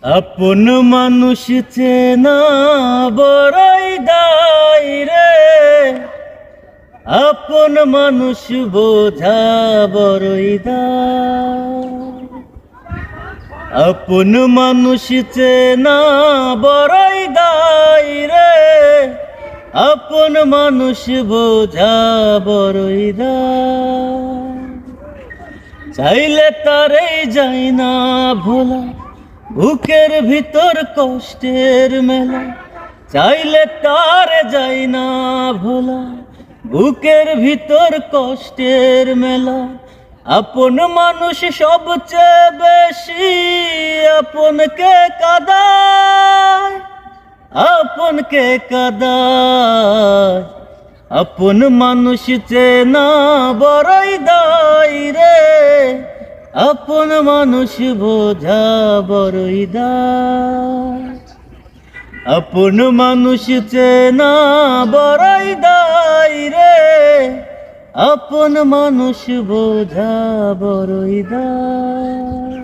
আপন মানুষ চেনা বড়ই দায় রে, আপন মানুষ বোঝা বড়ই দায়। আপন মানুষ চেনা বড়ই দায় রে, আপন মানুষ বোঝা বড়ই দায়। চাইলে তারেই যায় না ভোলা, বুকের ভিতর কষ্টের মেলা। চাইলে তারে যায় না ভোলা, বুকের ভিতর কষ্টের মেলা। আপন মানুষ সবচেয়ে বেশি আপনকে কাঁদায়, আপনকে কাঁদায়। আপন মানুষ চেনা বড়ই দায় রে, আপন মানুষ বোঝা বড়ই দায়। আপন মানুষ চেনা বড়ই দায় রে, আপন মানুষ বোঝা বড়ই দায়।